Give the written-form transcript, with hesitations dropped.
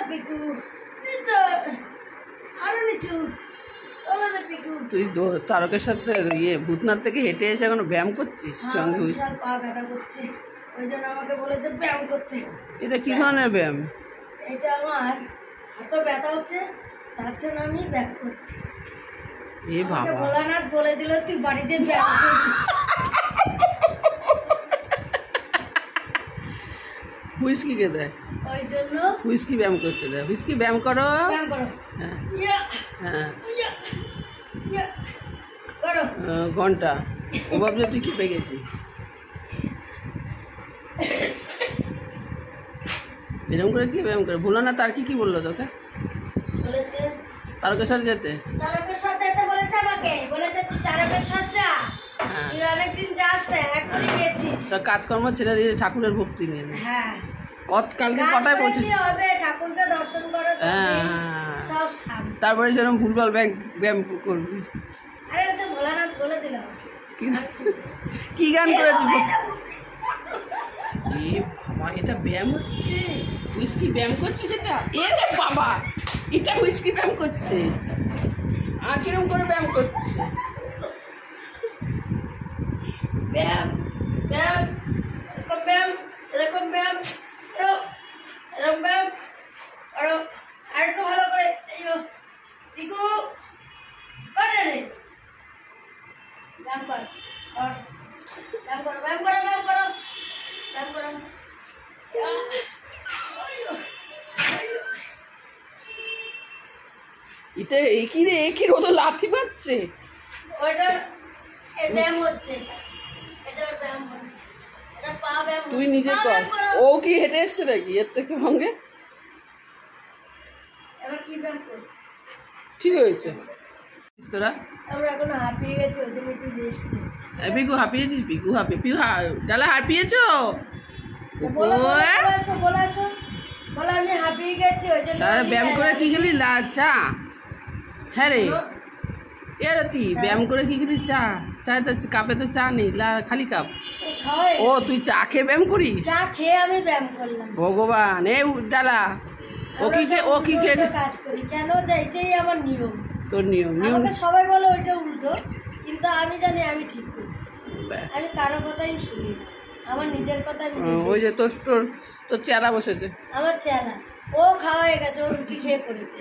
পিকু আরো নিচু। তুই তারকেশ্বর ভূতনাথ থেকে হেঁটে এসে এখন ব্যায়াম করছিস সঙ্গে? পা ব্যথা করছে, ওই জন্য আমাকে বলেছে ব্যায়াম করতে। এটা কি ধরনের ব্যায়াম? এটা আমার এত ব্যথা হচ্ছে, তার জন্য আমি ব্যায়াম করছি। এ বাবা, ভোলানাথ বলে দিল তুই বাড়িতে ব্যায়াম করবি। হুইস্কি কে দেয়? ওই জন্য হুইস্কি ব্যায়াম করতে দেয়। হুইস্কি ব্যায়াম করো। হ্যাঁ ঘন্টা ও ভাবছে তুই কি পেয়ে গেছিস। এরকম করে কি ব্যায়াম করে? ভোলানাথ তার কি বললো তোকে? তারকেশ্বর যেতে বলেছে আমাকে, বলেছে তুই তারকেশ্বর যা, তুই অনেকদিন যাস না, এখনই গেছিস। কাজকর্ম ছেড়ে দিয়ে ঠাকুরের ভক্তি নিয়ে। হ্যাঁ, কালকে কটায় পৌঁছিস? ঠাকুরকে দর্শন করো, সব শান্তি। তারপরে সেরকম ভুলভাল ব্যায়াম করবি। আরে তো ভোলানাথ বলে দিল। কি গান করেছিস? এটা ব্যায়াম হচ্ছে? হুইস্কি ব্যায়াম করছিস? এটা বাবা, এটা হুইস্কি ব্যায়াম করছে। আর কিরকম করে ব্যায়াম করছে? ব্যায়াম ব্যায়াম এরকম ব্যায়াম, এরকম ব্যায়াম করো, এরকম ব্যায়াম করো। আর একটু ভালো করে পিকু করে রে, ব্যায়াম কর, ব্যায়াম করো, ব্যায়াম করো, ব্যায়াম করো, ব্যায়াম করো। এটা একই রে, একই রোদ লাথি মারছে। ওটা ব্যায়াম হচ্ছে, এটা ব্যায়াম হচ্ছে, এটা পা ব্যায়াম। তুই নিজে কর। ও কি হেঁটে এসছে নাকি এর থেকে সঙ্গে? এবার কি ব্যায়াম কর? ঠিক হয়েছে। তোরা আমরা এখন হাঁপিয়ে গেছি, ওই জন্য একটু রেস্ট নিচ্ছি। পিকু হাঁপিয়েছিস? পিকু ডালা হাঁপিয়েছো? বলে আসো, বলে আসো, বলে আমি হাঁপিয়ে গেছি, ওই জন্য। ব্যায়াম করে কি গেলি? চা? হ্যাঁ রে, এরতি ব্যায়াম করে কি গেলি? চা? চায় তো কাপে তো চা নেই, খালি কাপ। ও তুই চা খেয়ে ব্যায়াম করিস? চা খেয়ে আমি ব্যায়াম করলাম। ভগবান, ডালা ও কি খেয়েছে? কাজ করি কেন, যে এটাই আমার নিয়ম। তোর নিয়ম? আমাকে সবাই বলে ওইটা উল্টো, কিন্তু আমি জানি আমি ঠিক করছি। আমি কারো কথাই শুনি না, আমার নিজের কথা। ওই যে তোর চেহারা বসেছে, আমার চেহারা ও খাওয়া হয়ে গেছে, ও রুটি খেয়ে পড়েছে।